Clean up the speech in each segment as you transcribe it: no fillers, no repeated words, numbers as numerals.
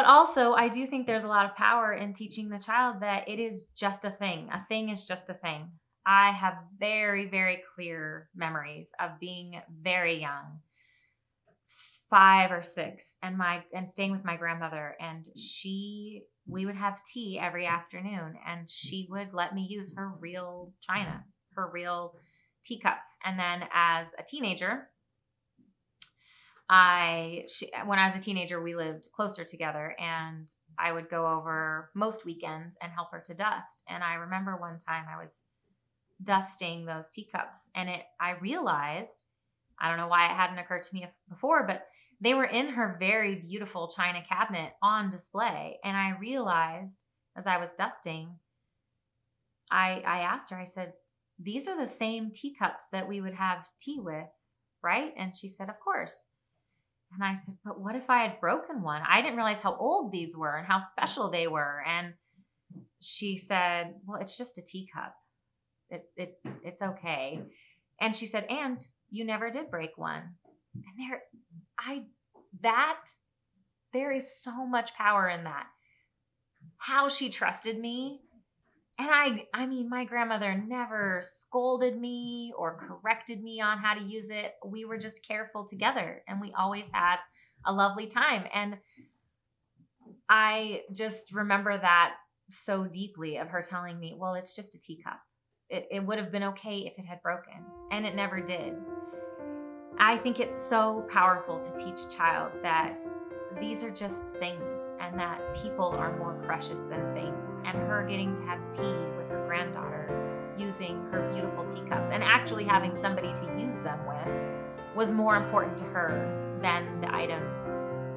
But also, I do think there's a lot of power in teaching the child that it is just a thing. A thing is just a thing. I have very, very clear memories of being very young, 5 or 6, and staying with my grandmother. And we would have tea every afternoon, and she would let me use her real china, her real teacups. And then as a teenager, when I was a teenager, we lived closer together, and I would go over most weekends and help her to dust. And I remember one time I was dusting those teacups, and I realized, I don't know why it hadn't occurred to me before, but they were in her very beautiful china cabinet on display. And I realized as I was dusting, I asked her, I said, these are the same teacups that we would have tea with, right? And she said, of course. And I said, but what if I had broken one? I didn't realize how old these were and how special they were. And she said, well, it's just a teacup. It's okay. And she said, and you never did break one. And there is so much power in that. How she trusted me. And I mean, my grandmother never scolded me or corrected me on how to use it. We were just careful together, and we always had a lovely time. And I just remember that so deeply, of her telling me, well, it's just a teacup. It would have been okay if it had broken, and it never did. I think it's so powerful to teach a child that these are just things, and that people are more precious than things. And her getting to have tea with her granddaughter, using her beautiful teacups, and actually having somebody to use them with, was more important to her than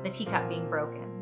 the teacup being broken.